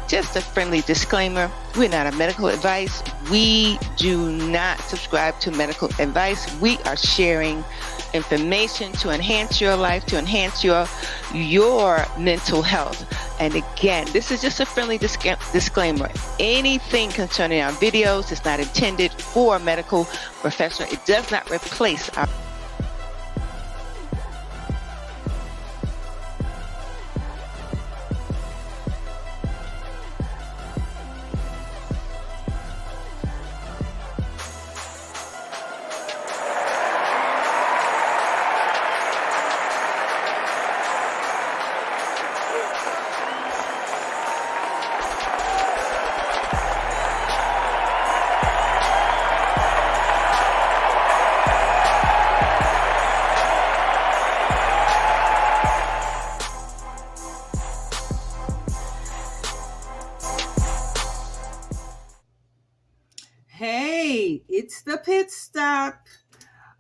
Just a friendly disclaimer, we're not a medical advice. We do not subscribe to medical advice. We are sharing information to enhance your life, to enhance your mental health. And again, this is just a friendly disclaimer. Anything concerning our videos is not intended for a medical professional. It does not replace our Hey, it's the pit stop.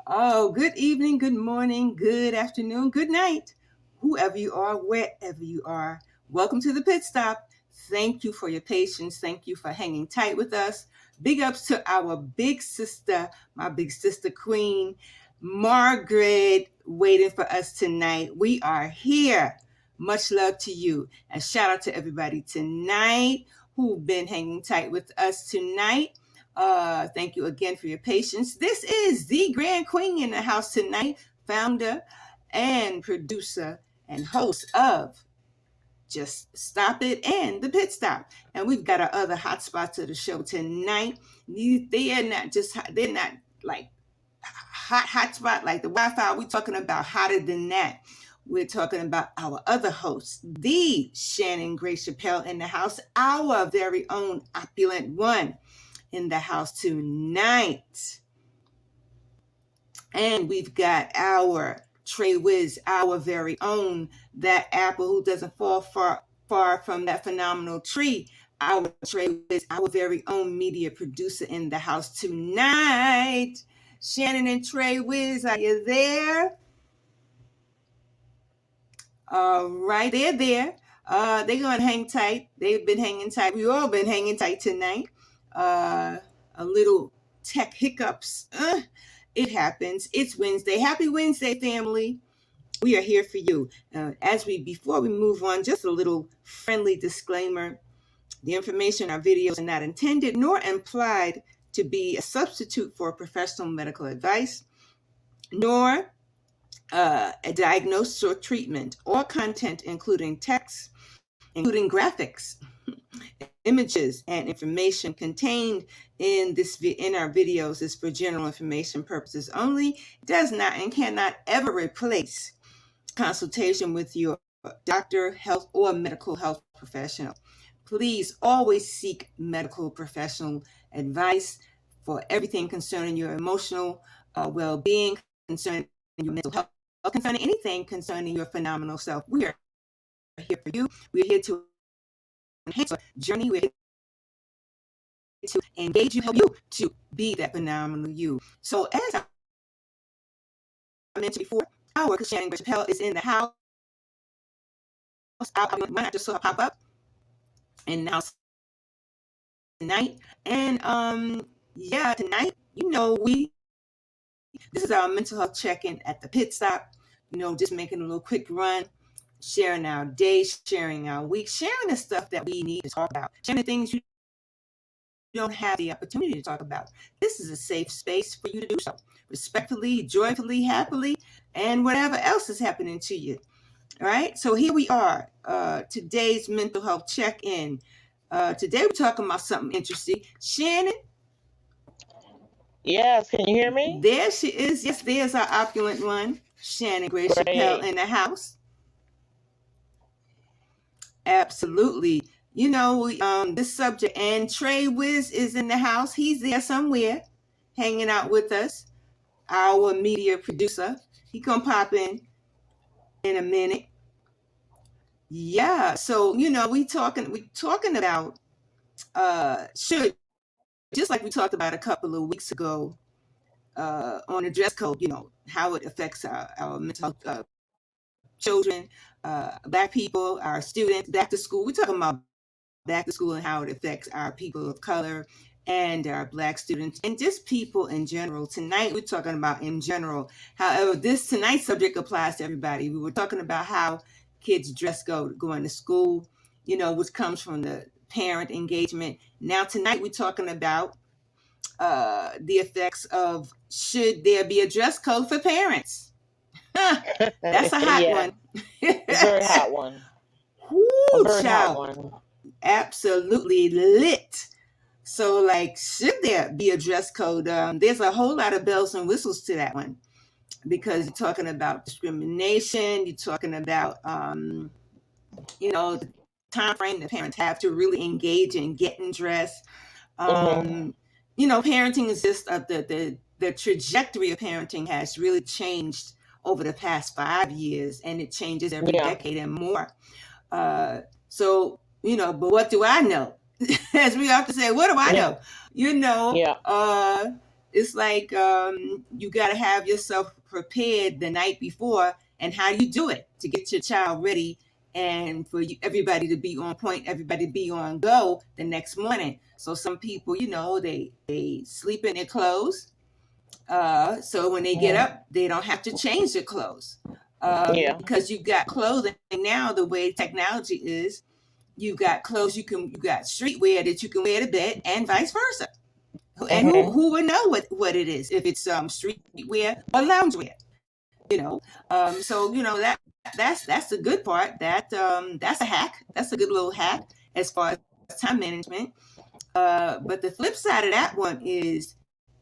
Oh, good evening, good morning, good afternoon, good night, whoever you are, wherever you are. Welcome to the pit stop. Thank you for your patience. Thank you for hanging tight with us. Big ups to our big sister, my big sister queen, Margaret, waiting for us tonight. We are here. Much love to you. And shout out to everybody tonight who've been hanging tight with us tonight. Thank you again for your patience. This is the Grand Queen in the house tonight, founder and producer and host of Just Stop It and the Pit Stop. And we've got our other hot spots of the show tonight. They're not like hot spot like the Wi-Fi. We're talking about hotter than that. We're talking about our other host, the Shannon Grace Chappelle in the house, our very own opulent one in the house tonight. And we've got our Trey Wiz, our very own, that apple who doesn't fall far from that phenomenal tree. Our Trey Wiz, our very own media producer in the house tonight. Shannon and Trey Wiz, are you there? All right, they're there. They're going to hang tight. They've been hanging tight. We've all been hanging tight tonight. A little tech hiccups. It happens. It's Wednesday. Happy Wednesday, family. We are here for you. Before we move on, just a little friendly disclaimer. The information in our videos are not intended nor implied to be a substitute for professional medical advice, nor a diagnosis or treatment. All content, including text, including graphics, images, and information contained in our videos is for general information purposes only. It does not and cannot ever replace consultation with your doctor, health, or medical health professional. Please always seek medical professional advice for everything concerning your emotional well-being, concerning your mental health, concerning anything concerning your phenomenal self. We are here for you. We're here to enhance your journey. We're here to engage you, help you to be that phenomenal you. So as I mentioned before, our Shannon Grace Chappelle is in the house. I just saw her pop up and now tonight. And tonight, this is our mental health check-in at the pit stop. Just making a little quick run, sharing our day, sharing our week, sharing the stuff that we need to talk about, sharing the things you don't have the opportunity to talk about. This is a safe space for you to do so, respectfully, joyfully, happily, and whatever else is happening to you. All right, so here we are, today's mental health check-in. Today we're talking about something interesting. Shannon? Yes, can you hear me? There she is. Yes, there's our opulent one, Shannon Grace Chappelle in the house. Absolutely. This subject, and Trey Wiz is in the house. He's there somewhere hanging out with us, our media producer. He gonna pop in a minute. Yeah, so we talking about just like we talked about a couple of weeks ago on the dress code, how it affects our mental health, children, Black people, our students, back to school. We're talking about back to school and how it affects our people of color and our Black students and just people in general. Tonight, we're talking about in general. However, this tonight's subject applies to everybody. We were talking about how kids dress going to school, which comes from the parent engagement. Now, tonight, we're talking about the effects of should there be a dress code for parents? That's a hot one. A very hot one. Woo, A very child. hot one. Absolutely lit. So, like, should there be a dress code? There's a whole lot of bells and whistles to that one because you're talking about discrimination. You're talking about, the time frame that parents have to really engage in getting dressed. Parenting is just the trajectory of parenting has really changed over the past 5 years, and it changes every decade and more. But what do I know? As we often say, what do I know? It's like you got to have yourself prepared the night before, and how do you do it to get your child ready and for everybody to be on point, everybody to be on go the next morning. So some people, they sleep in their clothes. So when they get up, they don't have to change their clothes. Because you've got clothing now, the way technology is, you've got clothes you got streetwear that you can wear to bed and vice versa. And who would know what it is if it's streetwear or loungewear? That's the good part. That's a hack. That's a good little hack as far as time management. But the flip side of that one is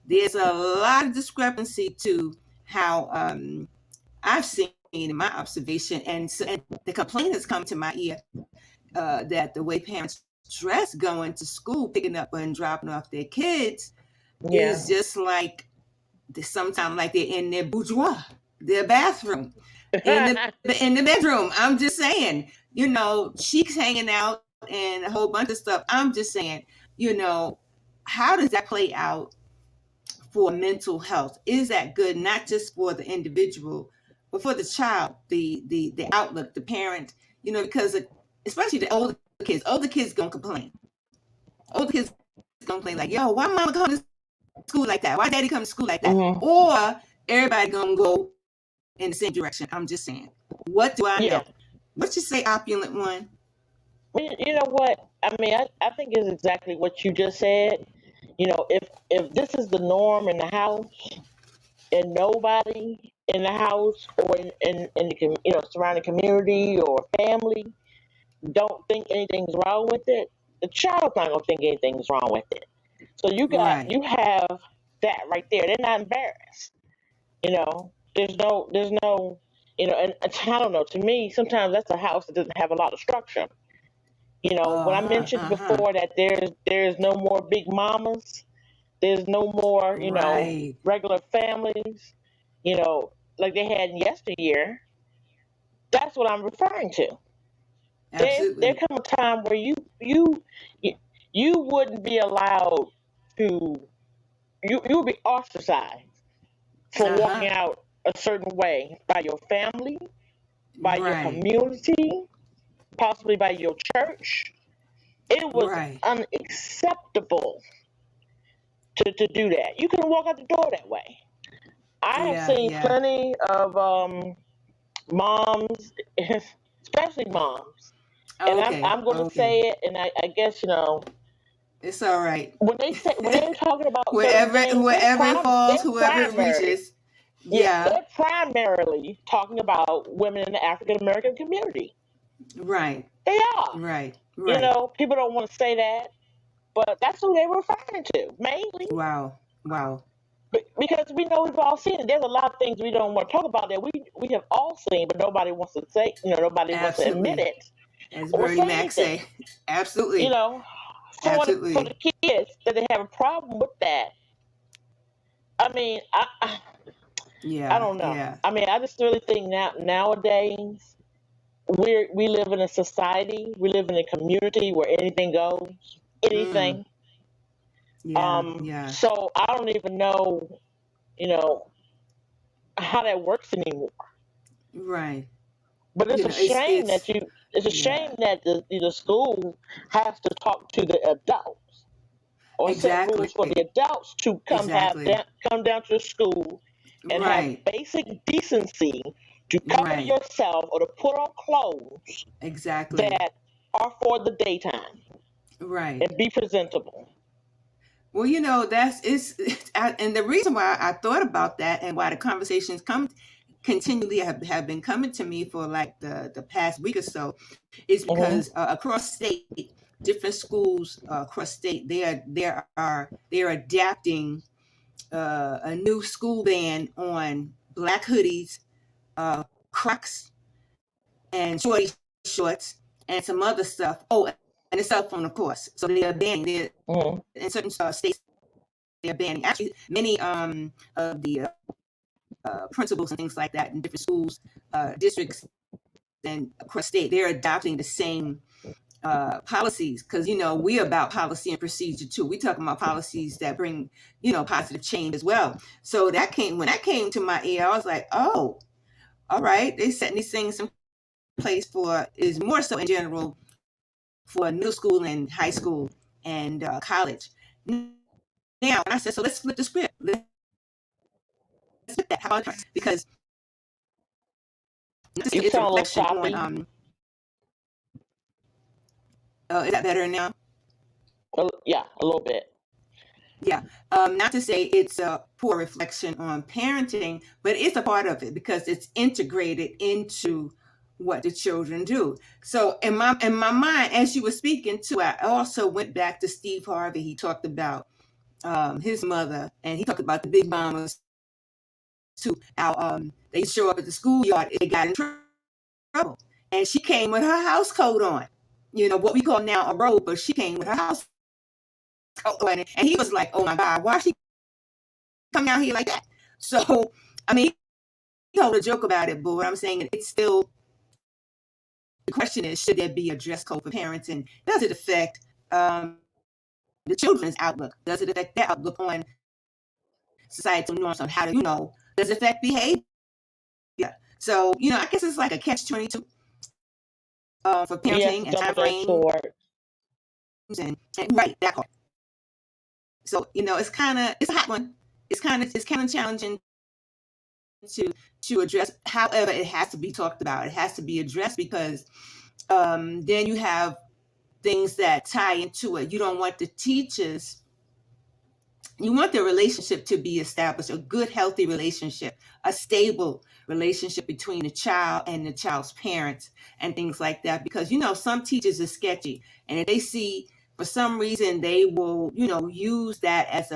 there's a lot of discrepancy to how I've seen in my observation, and the complaint has come to my ear that the way parents dress going to school, picking up and dropping off their kids, is just like sometimes like they're in their boudoir, their bathroom, in the bedroom. I'm just saying, cheeks hanging out and a whole bunch of stuff. I'm just saying, how does that play out for mental health? Is that good, not just for the individual, but for the child, the outlook, the parent, because especially the older kids gonna complain. Older kids gonna complain like, yo, why mama come to school like that? Why daddy come to school like that? Or everybody gonna go in the same direction. I'm just saying. What do I know? What you say, opulent one? You know what? I mean, I think it's exactly what you just said. If this is the norm in the house, and nobody in the house or in the surrounding community or family don't think anything's wrong with it, the child's not gonna think anything's wrong with it. So you have that right there. They're not embarrassed. There's no, and I don't know. To me, sometimes that's a house that doesn't have a lot of structure. When I mentioned before that there's no more big mamas, there's no more regular families, like they had in yesteryear. That's what I'm referring to. There come a time where you wouldn't be allowed to. You would be ostracized for walking out a certain way by your family, by your community, possibly by your church. It was unacceptable to do that. You couldn't walk out the door that way. I have seen plenty of moms, especially moms, and I'm going to say it, and I guess it's all right. When they're talking about whoever it falls, whoever it reaches. They're primarily talking about women in the African American community. Right. They are. Right. People don't want to say that, but that's who they were referring to, mainly. Wow. Because we know we've all seen it. There's a lot of things we don't want to talk about that we have all seen, but nobody wants to say, nobody wants to admit it. As Bernie Mac say. Absolutely. For the kids that they have a problem with that. I mean, I don't know. Yeah. I mean, I just really think nowadays we live in a society, we live in a community where anything goes, anything. So I don't even know, how that works anymore. Right. But it's a shame that it's a shame that the school has to talk to the adults or set rules Exactly. for the adults to Exactly. come down to the school and have Right. basic decency to cover Right. yourself or to put on clothes Exactly. that are for the daytime Right. and be presentable. Well, and the reason why I thought about that and why the conversations continually have been coming to me for like the past week or so is Hmm. because across state, different schools across state, they're adapting a new school ban on black hoodies, Crocs, and shorty shorts, and some other stuff. Oh, and a cell phone, of course. So they are banning. Hmm. In certain states, they're banning. Actually, many of the principals and things like that in different schools, districts, and across state, they're adopting the same policies because we're about policy and procedure too. We talking about policies that bring positive change as well. So when that came to my ear, I was like, oh, all right, they setting these things in place for is more so in general for middle school and high school and college. Now, and I said, so let's flip the script. Let's flip that. How about that? Because You it's a sound a little reflection on. choppy. Is that better now? Yeah, a little bit. Yeah. Not to say it's a poor reflection on parenting, but it's a part of it because it's integrated into what the children do. So in my mind, as you were speaking too, I also went back to Steve Harvey. He talked about his mother, and he talked about the big mamas too. How they show up at the schoolyard, they got in trouble, and she came with her house coat on. What we call now a robe, but she came with her house coat on, and he was like, "Oh my God, why she come out here like that?" So, I mean, he told a joke about it, but what I'm saying, it's still the question is, should there be a dress code for parents, and does it affect the children's outlook? Does it affect their outlook on societal norms on how to, does it affect behavior? So, I guess it's like a catch-22 for Yes, parenting and time double-edged frames sword. and right, that part. So, it's a hot one. It's kind of challenging to address. However, it has to be talked about. It has to be addressed because then you have things that tie into it. You don't want the teachers. You want the relationship to be established, a good, healthy relationship, a stable relationship between the child and the child's parents and things like that. Because, some teachers are sketchy. And if they see for some reason they will, use that as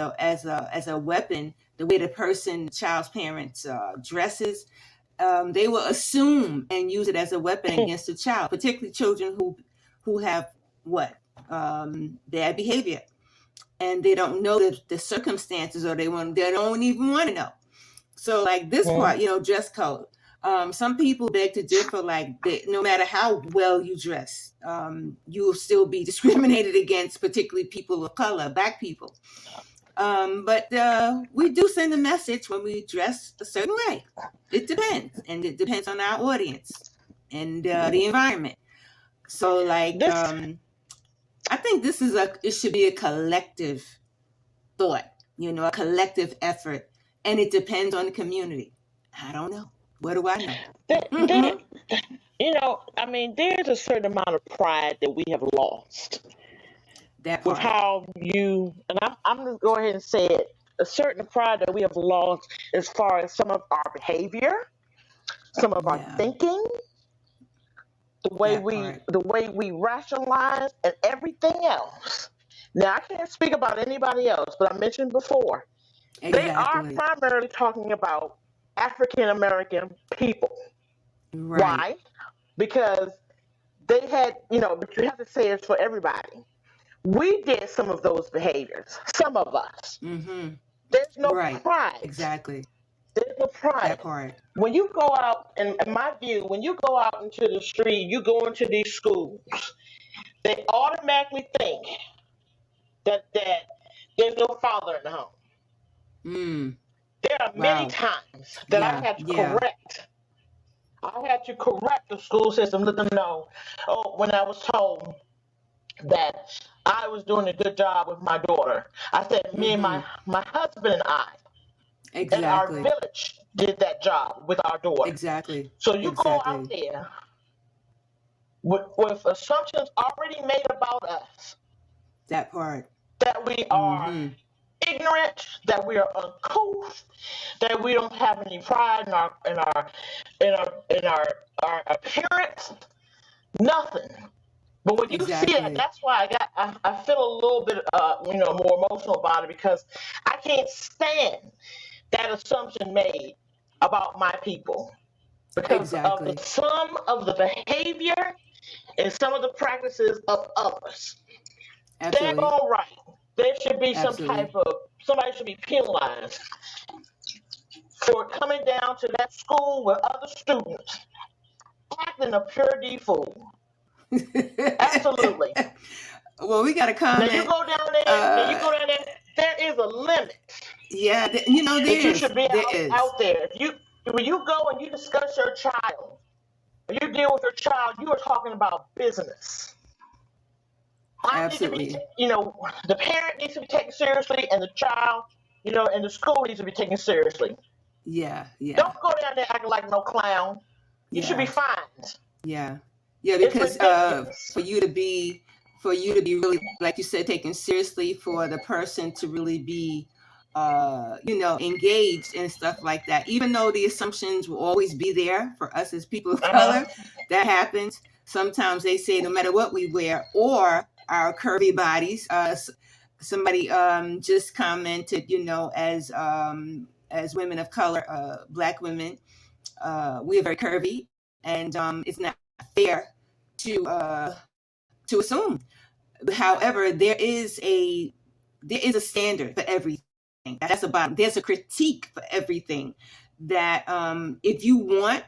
a weapon, the way the child's parents dresses, they will assume and use it as a weapon against the child, particularly children who have bad behavior. And they don't know the circumstances, or they don't even want to know. So like this part, dress code. Some people beg to differ. Like no matter how well you dress, you will still be discriminated against, particularly people of color, Black people. But we do send a message when we dress a certain way. It depends, and it depends on our audience and the environment. So like. This I think it should be a collective thought, a collective effort, and it depends on the community. I don't know. What do I there, know? I mean, there's a certain amount of pride that we have lost That with part. how and I'm going to go ahead and say it, a certain pride that we have lost as far as some of our behavior, some of our Yeah. thinking, the way we rationalize and everything else. Now, I can't speak about anybody else, but I mentioned before, they are Exactly. primarily talking about African American people. Right. Why? Because they had, but you have to say it's for everybody. We did some of those behaviors, some of us. Mm-hmm. There's no Right. pride. Exactly. There's no pride. That part. When you go out, in my view, when you go out into the street, you go into these schools, they automatically think that there's no father in the home. Mm. There are many Wow. times that I Yeah. had to Yeah. correct I had to correct the school system, let them know. Oh, when I was told that I was doing a good job with my daughter, I said me and Mm-hmm. my husband and I and our Exactly. village did that job with our daughter. Exactly. So you go out Exactly. there with assumptions already made about us, That part. that we are Mm-hmm. ignorant, that we are uncouth, that we don't have any pride in our appearance, nothing. But when you see it, Exactly. that's why I feel a little bit more emotional about it, because I can't stand that assumption made about my people because of the Exactly. sum of the behavior and some of the practices of others. Absolutely. Daggone right. There should be Absolutely. somebody should be penalized for coming down to that school with other students acting a pure D fool. Absolutely. Well, we got a Now you comment. go down there. Uh, There is a limit yeah, you know, that there you is. should be There is. out there. If you when you go and you discuss your child, when you deal with your child, you are talking about business. I need to be, Absolutely. the parent needs to be taken seriously, and the child, and the school needs to be taken seriously. Yeah. Yeah. Don't go down there acting like no clown. You should be Yeah. fined. Yeah. Yeah. It's Because ridiculous. for you to be really, like you said, taken seriously, for the person to really be engaged and stuff like that, even though the assumptions will always be there for us as people of Uh-huh. color, that happens. Sometimes they say no matter what we wear or our curvy bodies, somebody just commented, as women of color, black women, we are very curvy, and it's not fair to assume. However, there is a standard for everything. That's about. There's a critique for everything. That if you want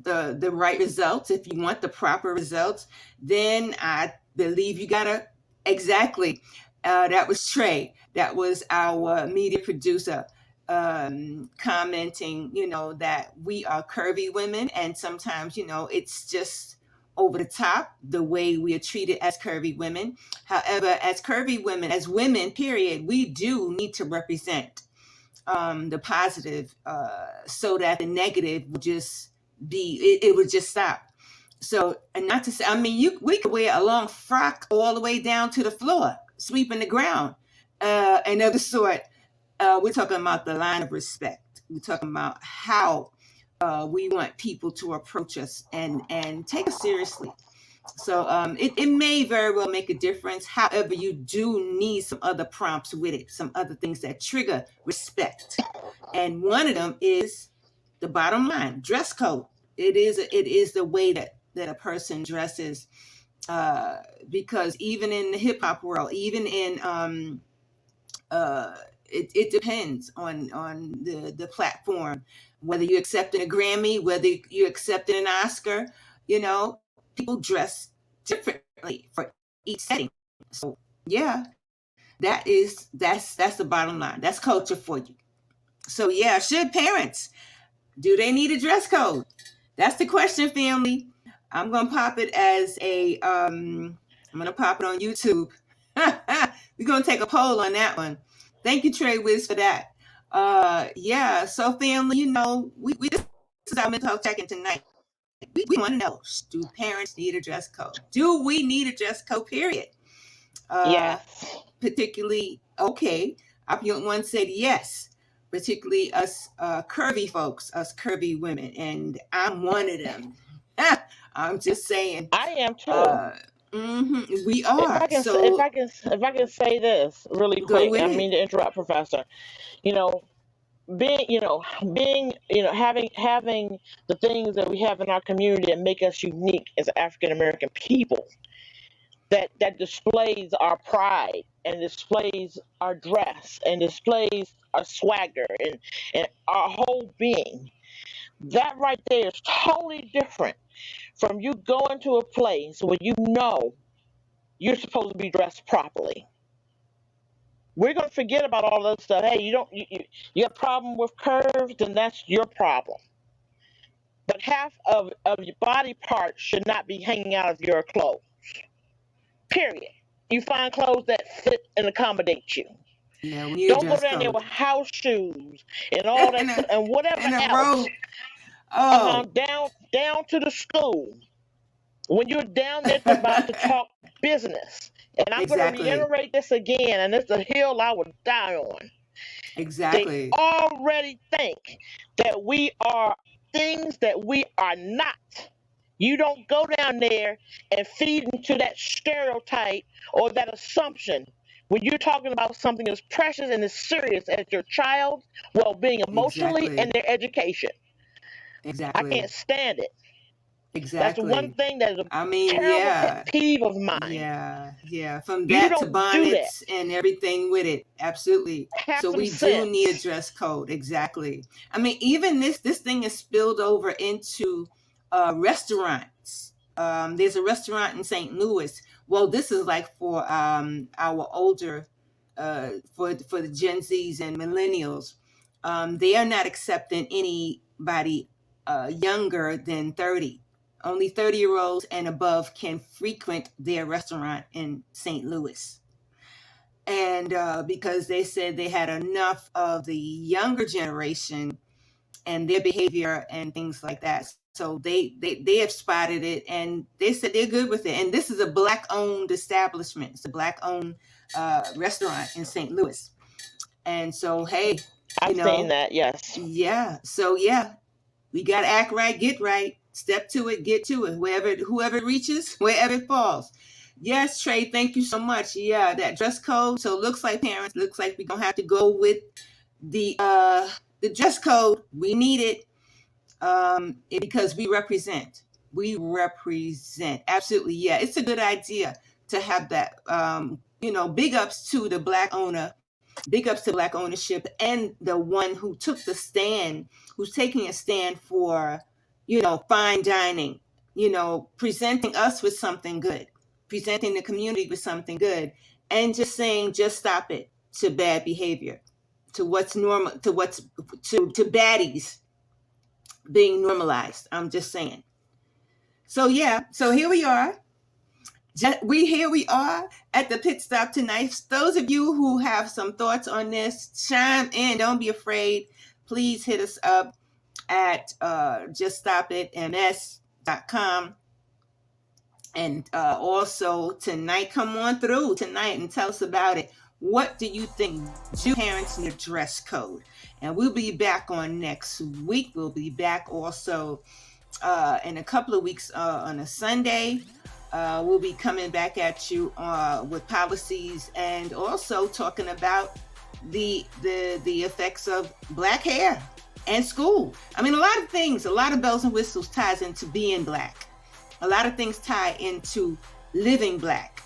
the right results, if you want the proper results, then I believe you gotta exactly. That was Trey. That was our media producer, commenting. That we are curvy women, and sometimes it's just over the top the way we are treated as curvy women. However, as curvy women, as women, period, we do need to represent the positive, so that the negative would just it would just stop. So, and not to say, I mean, we could wear a long frock all the way down to the floor, sweeping the ground, and of the sort. We're talking about the line of respect. We're talking about how we want people to approach us and take us seriously. So it may very well make a difference. However, you do need some other prompts with it, some other things that trigger respect. And one of them is the bottom line: dress code. It is the way that a person dresses, uh, because even in the hip hop world, even in uh, it depends on the platform, whether you accepting a Grammy, whether you accepting an Oscar. People dress differently for each setting. So yeah, that's the bottom line. That's culture for you. So yeah, should parents, do they need a dress code? That's the question, family. I'm gonna pop it as I'm gonna pop it on YouTube. We're gonna take a poll on that one. Thank you, Trey Wiz, for that. Yeah, so family, we this is our mental health check-in tonight. We want to know, do parents need a dress code? Do we need a dress code, period? Uh, Yes. Particularly, okay, opulent one said yes, particularly us curvy folks, us curvy women, and I'm one of them. I'm just saying, I am too. uh, we If are. I can, So if I can say this really go quick, with I it. mean to interrupt, Professor. You know, having the things that we have in our community that make us unique as African American people, that displays our pride and displays our dress and displays our swagger and our whole being. That right there is totally different from you going to a place where you're supposed to be dressed properly. We're gonna forget about all that stuff. Hey, you don't you have a problem with curves, then that's your problem. but half of your body parts should not be hanging out of your clothes. Period. You find clothes that fit and accommodate you. Yeah, we need a Don't go dress down there code. with house shoes and all and that a and whatever and a else. robe. Oh, Down to the school. When you're down there about to talk business, and I'm going to exactly. reiterate this again, and it's a hill I would die on. They Exactly. already think that we are things that we are not. You don't go down there and feed into that stereotype or that assumption when you're talking about something as precious and as serious as your child's well-being emotionally Exactly. and their education. I Exactly. can't stand it. That's one Exactly. thing that is a I mean, terrible yeah. pet peeve of mine. Yeah. From You that to don't do that. bonnets and everything with it. Absolutely. Have So some we do need a sense. dress code. Exactly. I mean, even this thing is spilled over into restaurants. There's a restaurant in St. Louis. Well, this is like for our older, for the Gen Zs and millennials. They are not accepting anybody younger than 30. Only 30-year-olds and above can frequent their restaurant in St. Louis. And because they said they had enough of the younger generation and their behavior and things like that. So they have spotted it, and they said they're good with it. And this is a Black-owned establishment. It's a Black-owned restaurant in St. Louis. And so, hey, I've seen that, yes. Yeah. So, yeah, we got to act right, get right. Step to it, get to it. Whoever reaches, wherever it falls. Yes, Trey, thank you so much. Yeah, that dress code. So it looks like we're going to have to go with the dress code. We need it because we represent. Absolutely. Yeah, it's a good idea to have that. Big ups to the Black owner. Big ups to Black ownership and the one who took the stand, who's taking a stand for, fine dining, presenting us with something good, presenting the community with something good, and just saying, just stop it to bad behavior, to what's normal, to baddies being normalized. I'm just saying. So, yeah, so here we are. We are at the pit stop tonight. Those of you who have some thoughts on this, chime in. Don't be afraid. Please hit us up at juststopitms.com. And also tonight, come on through tonight and tell us about it. What do you think? Do parents need a dress code? And we'll be back on next week. We'll be back also in a couple of weeks on a Sunday. We'll be coming back at you with policies and also talking about the effects of Black hair and school. I mean, a lot of things, a lot of bells and whistles ties into being Black. A lot of things tie into living Black.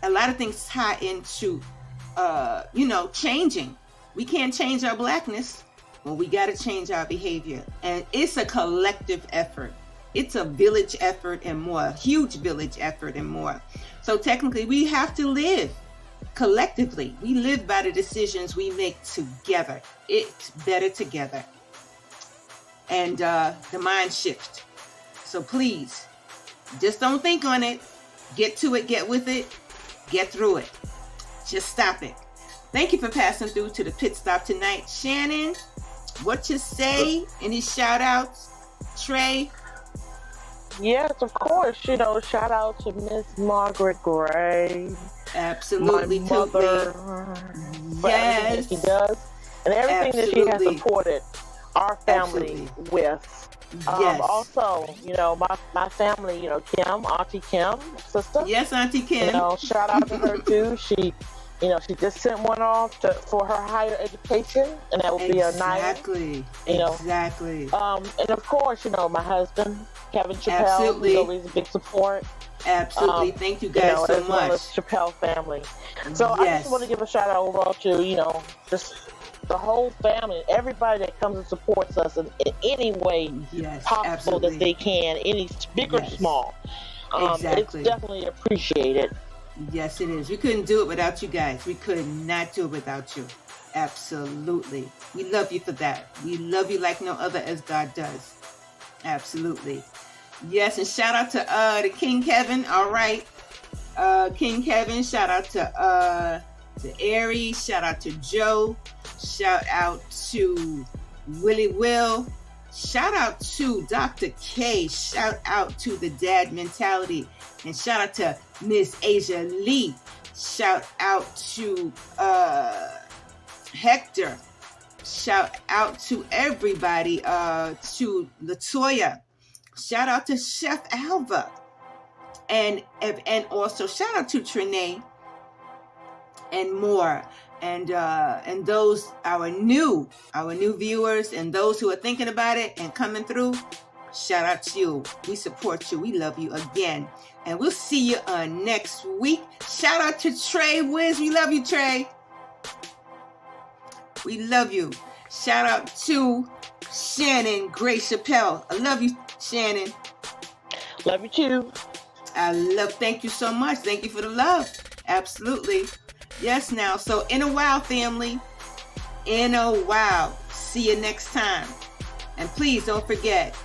A lot of things tie into, changing. We can't change our Blackness, but we got to change our behavior. And it's a collective effort. It's a village effort and more, a huge village effort and more. So technically, we have to live collectively. We live by the decisions we make together. It's better together. And the mind shift. So please, just don't think on it. Get to it, get with it, get through it. Just stop it. Thank you for passing through to the pit stop tonight. Shannon, what you say? Any shout outs? Trey? Yes, of course. Shout out to Miss Margaret Gray. Absolutely. My mother. Yes. She does. And everything that she has supported our family with. Yes. Also, my family, Kim, Auntie Kim, sister. Yes, Auntie Kim. Shout out to her too. She just sent one off for her higher education, and that will be a nice. Exactly. And of course, my husband, Kevin Chappelle, Absolutely. is always a big support. Absolutely. Thank you guys so as much. Well as Chappelle family. So I just want to give a shout out overall to, just the whole family, everybody that comes and supports us in any way possible that they can, any big or small. Exactly. It's definitely appreciated. Yes, it is. We couldn't do it without you guys. We could not do it without you. Absolutely. We love you for that. We love you like no other, as God does. Absolutely. Yes, and shout out to King Kevin. All right. King Kevin, shout out to Aries, shout out to Joe, shout out to Willie Will, shout out to Dr. K, shout out to the Dad Mentality, and shout out to Miss Asia Lee, shout out to Hector, shout out to everybody, to Latoya, shout out to Chef Alva. And also shout out to Trinae and more, and those our new viewers and those who are thinking about it and coming through. Shout out to you. We support you. We love you again, and we'll see you next week. Shout out to Trey Wiz. We love you, Trey. We love you. Shout out to Shannon Gray Chappelle. I love you, Shannon. Love you too. Thank you so much. Thank you for the love. Absolutely. Yes, now. So, in a while, family. In a while. See you next time. And please don't forget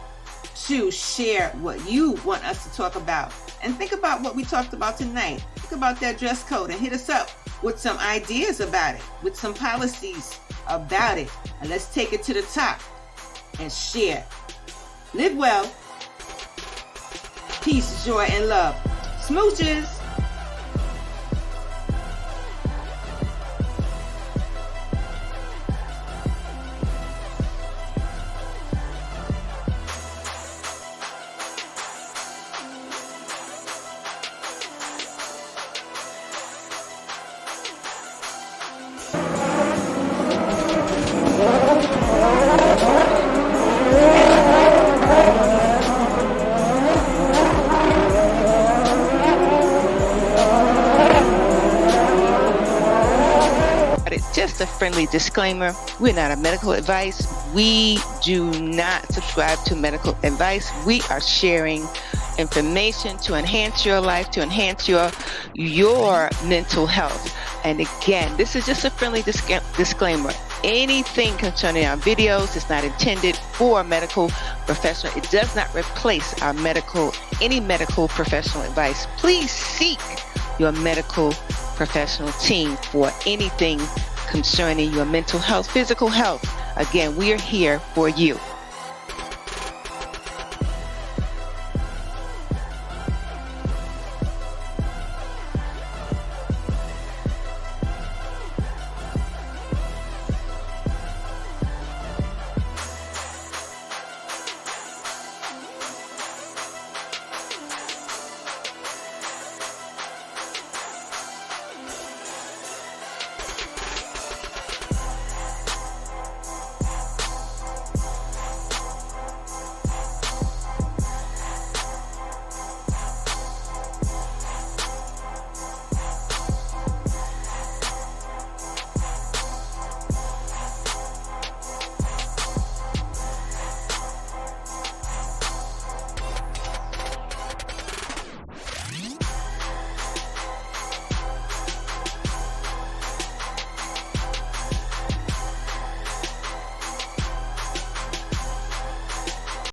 to share what you want us to talk about. And think about what we talked about tonight. Think about that dress code and hit us up with some ideas about it, with some policies about it. And let's take it to the top and share. Live well. Peace, joy, and love. Smooches. Just a friendly disclaimer, we're not a medical advice. We do not subscribe to medical advice. We are sharing information to enhance your life, to enhance your mental health. And again, this is just a friendly disclaimer. Anything concerning our videos is not intended for a medical professional. It does not replace any medical professional advice. Please seek your medical professional team for anything concerning your mental health, physical health. Again, we are here for you.